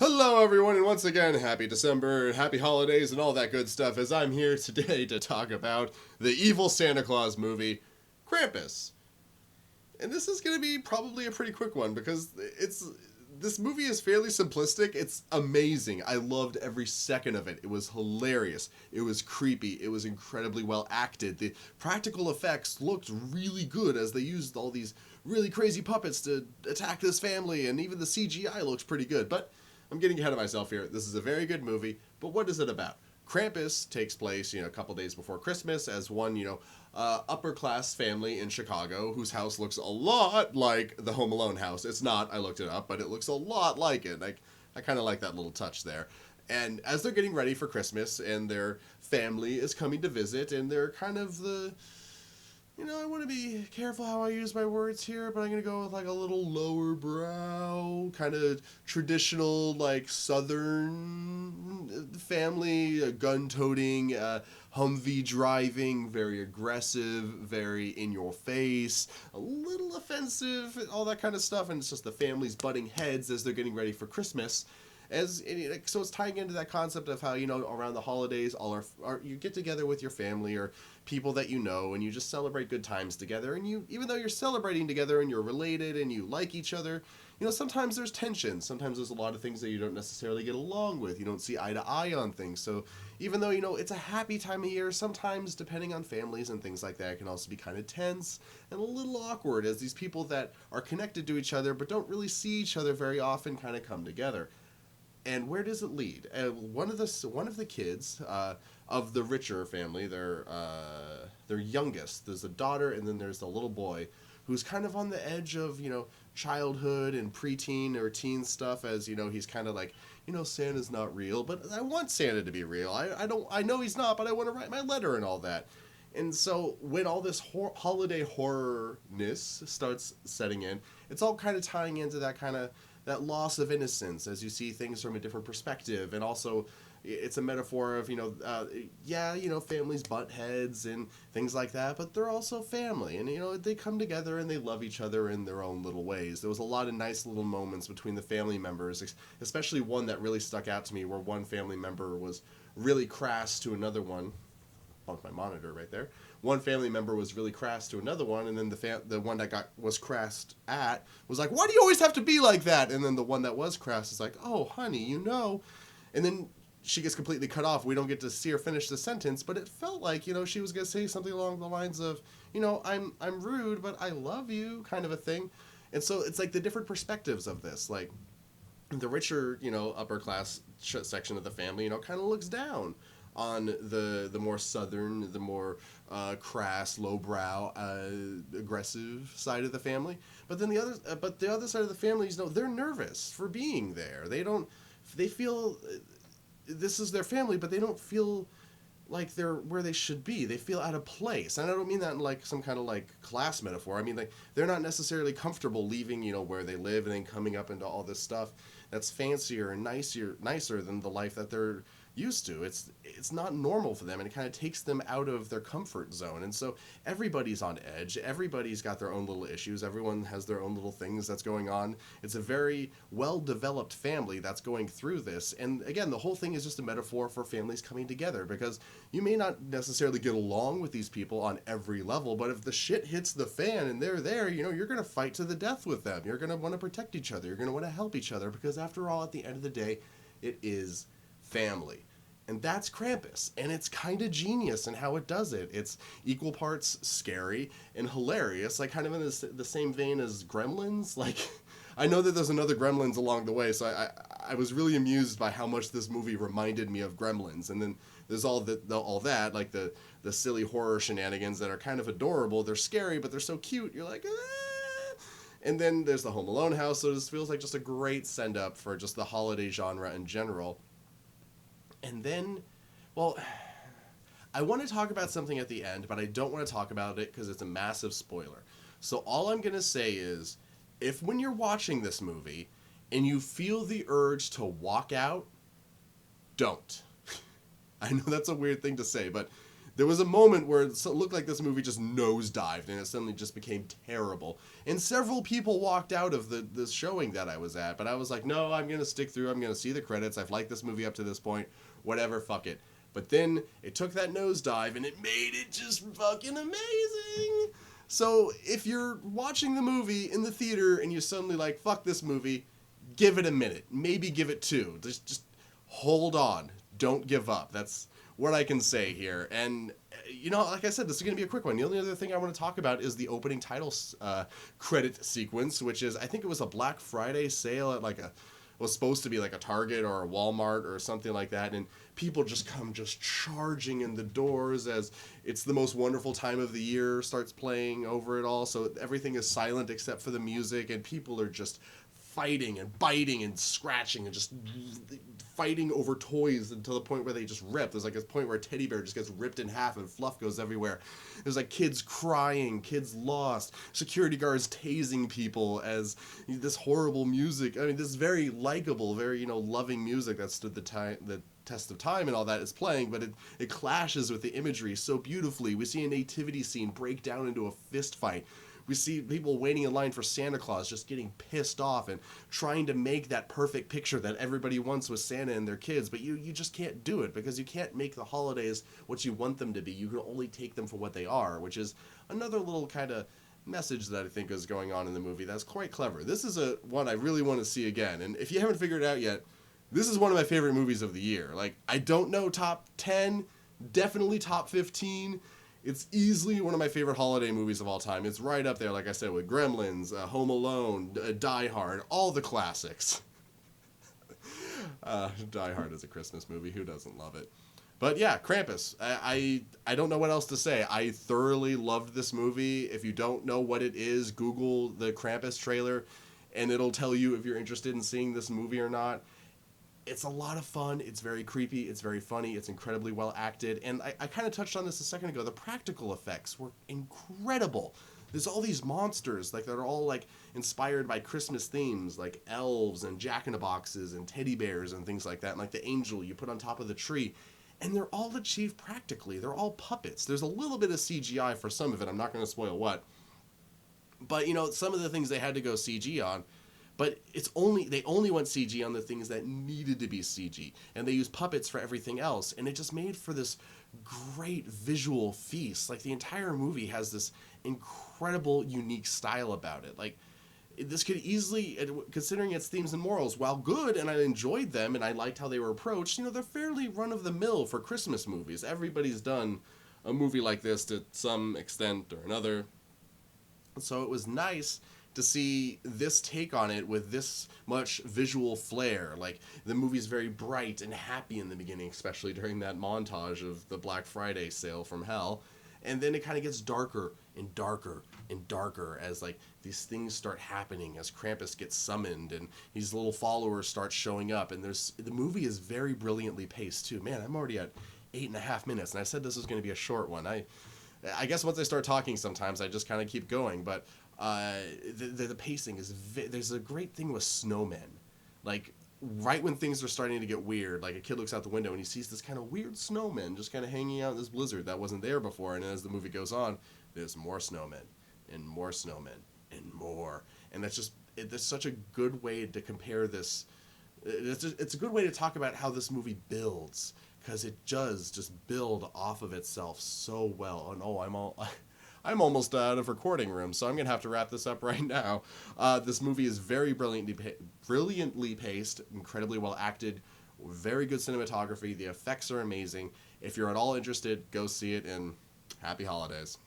Hello, everyone, and once again, happy December, happy holidays, and all that good stuff, as I'm here today to talk about the evil Santa Claus movie, Krampus. And this is going to be probably a pretty quick one because this movie is fairly simplistic. It's amazing. I loved every second of it. It was hilarious. It was creepy. It was incredibly well acted. The practical effects looked really good as they used all these really crazy puppets to attack this family, and even the CGI looks pretty good. But I'm getting ahead of myself here. This is a very good movie, but what is it about? Krampus takes place, a couple days before Christmas as one, upper class family in Chicago whose house looks a lot like the Home Alone house. It's not, I looked it up, but it looks a lot like it. I kind of like that little touch there. And as they're getting ready for Christmas and their family is coming to visit, and they're kind of I want to be careful how I use my words here, but I'm going to go with like a little lower brow, kind of traditional, like Southern family, gun-toting, Humvee driving, very aggressive, very in your face, a little offensive, all that kind of stuff. And it's just the families butting heads as they're getting ready for Christmas. So it's tying into that concept of how around the holidays you get together with your family or people that and you just celebrate good times together, and even though you're celebrating together and you're related and you like each other, sometimes there's tension, sometimes there's a lot of things that you don't necessarily get along with, you don't see eye to eye on things. So even though it's a happy time of year, sometimes depending on families and things like that, it can also be kind of tense and a little awkward as these people that are connected to each other but don't really see each other very often kind of come together. And where does it lead? One of the kids of the richer family, their youngest, there's a daughter, and then there's the little boy who's kind of on the edge of childhood and preteen or teen stuff, as he's kind of like, Santa's not real, but I want Santa to be real. I know he's not, but I want to write my letter and all that. And so when all this holiday horrorness starts setting in, it's all kind of tying into that loss of innocence as you see things from a different perspective. And also it's a metaphor of families butt heads and things like that, but they're also family, and they come together and they love each other in their own little ways. There was a lot of nice little moments between the family members, especially one that really stuck out to me, where one family member was really crass to another one. Bumped my monitor right there. One family member was really crass to another one, and then the one that was crassed at was like, "Why do you always have to be like that?" And then the one that was crass is like, "Oh, honey, And then she gets completely cut off. We don't get to see her finish the sentence, but it felt like she was gonna say something along the lines of, I'm rude, but I love you," kind of a thing. And so it's like the different perspectives of this, like the richer, upper class section of the family, kind of looks down on the more southern, the more crass, lowbrow, aggressive side of the family. But then the other side of the family, they're nervous for being there. They feel this is their family, but they don't feel like they're where they should be. They feel out of place. And I don't mean that in like some kind of like class metaphor. I mean, like, they're not necessarily comfortable leaving, where they live and then coming up into all this stuff that's fancier and nicer than the life that they're used to. It's not normal for them, and it kind of takes them out of their comfort zone. And so everybody's on edge. Everybody's got their own little issues. Everyone has their own little things that's going on. It's a very well-developed family that's going through this. And again, the whole thing is just a metaphor for families coming together, because you may not necessarily get along with these people on every level, but if the shit hits the fan and they're there, you're going to fight to the death with them. You're going to want to protect each other. You're going to want to help each other, because after all, at the end of the day, it is family. And that's Krampus, and it's kind of genius in how it does it. It's equal parts scary and hilarious, like kind of in the same vein as Gremlins. Like, I know that there's another Gremlins along the way, so I was really amused by how much this movie reminded me of Gremlins. And then there's all that, like the silly horror shenanigans that are kind of adorable. They're scary, but they're so cute. You're like, ah! And then there's the Home Alone house, so this feels like just a great send-up for just the holiday genre in general. And then, well, I want to talk about something at the end, but I don't want to talk about it because it's a massive spoiler. So all I'm going to say is, if when you're watching this movie and you feel the urge to walk out, don't. I know that's a weird thing to say, but There was a moment where it looked like this movie just nosedived and it suddenly just became terrible. And several people walked out of the showing that I was at, but I was like, no, I'm going to stick through. I'm going to see the credits. I've liked this movie up to this point. Whatever, fuck it. But then it took that nosedive and it made it just fucking amazing. So if you're watching the movie in the theater and you're suddenly like, fuck this movie, give it a minute. Maybe give it two. Just hold on. Don't give up. That's what I can say here. And, like I said, this is going to be a quick one. The only other thing I want to talk about is the opening title credit sequence, which is, I think it was a Black Friday sale at was supposed to be like a Target or a Walmart or something like that, and people just come charging in the doors as It's the Most Wonderful Time of the Year starts playing over it all, so everything is silent except for the music, and people are just fighting and biting and scratching and just fighting over toys until the point where they just rip. There's like a point where a teddy bear just gets ripped in half and fluff goes everywhere. There's like kids crying, kids lost, security guards tasing people as this horrible music. I mean, this very likable, very, loving music that stood the test of time and all that is playing, but it clashes with the imagery so beautifully. We see a nativity scene break down into a fist fight. We see people waiting in line for Santa Claus just getting pissed off and trying to make that perfect picture that everybody wants with Santa and their kids, but you just can't do it because you can't make the holidays what you want them to be. You can only take them for what they are, which is another little kind of message that I think is going on in the movie that's quite clever. This is one I really want to see again, and if you haven't figured it out yet, this is one of my favorite movies of the year. Like, I don't know top 10, definitely top 15. It's easily one of my favorite holiday movies of all time. It's right up there, like I said, with Gremlins, Home Alone, Die Hard, all the classics. Die Hard is a Christmas movie. Who doesn't love it? But yeah, Krampus. I don't know what else to say. I thoroughly loved this movie. If you don't know what it is, Google the Krampus trailer, and it'll tell you if you're interested in seeing this movie or not. It's a lot of fun. It's very creepy. It's very funny. It's incredibly well acted. And I kind of touched on this a second ago. The practical effects were incredible. There's all these monsters that are all inspired by Christmas themes, like elves and jack-in-the-boxes and teddy bears and things like that. And like the angel you put on top of the tree. And they're all achieved practically. They're all puppets. There's a little bit of CGI for some of it. I'm not going to spoil what. But, some of the things they had to go CG on. But they only went CG on the things that needed to be CG, and they used puppets for everything else, and it just made for this great visual feast. Like, the entire movie has this incredible, unique style about it. Like, this could easily, considering its themes and morals, while good, and I enjoyed them, and I liked how they were approached, they're fairly run-of-the-mill for Christmas movies. Everybody's done a movie like this to some extent or another. So it was nice to see this take on it with this much visual flair. Like, the movie's very bright and happy in the beginning, especially during that montage of the Black Friday sale from hell. And then it kind of gets darker and darker and darker as, these things start happening, as Krampus gets summoned and these little followers start showing up. And the movie is very brilliantly paced, too. Man, I'm already at 8.5 minutes, and I said this was going to be a short one. I guess once I start talking sometimes, I just kind of keep going, but the pacing is there's a great thing with snowmen. Like, right when things are starting to get weird, like a kid looks out the window and he sees this kind of weird snowman just kind of hanging out in this blizzard that wasn't there before, and as the movie goes on, there's more snowmen and more snowmen and more, and that's such a good way to compare this. It's a good way to talk about how this movie builds, because it does just build off of itself so well. And I'm almost out of recording room, so I'm going to have to wrap this up right now. This movie is very brilliantly paced, incredibly well acted, very good cinematography. The effects are amazing. If you're at all interested, go see it, and happy holidays.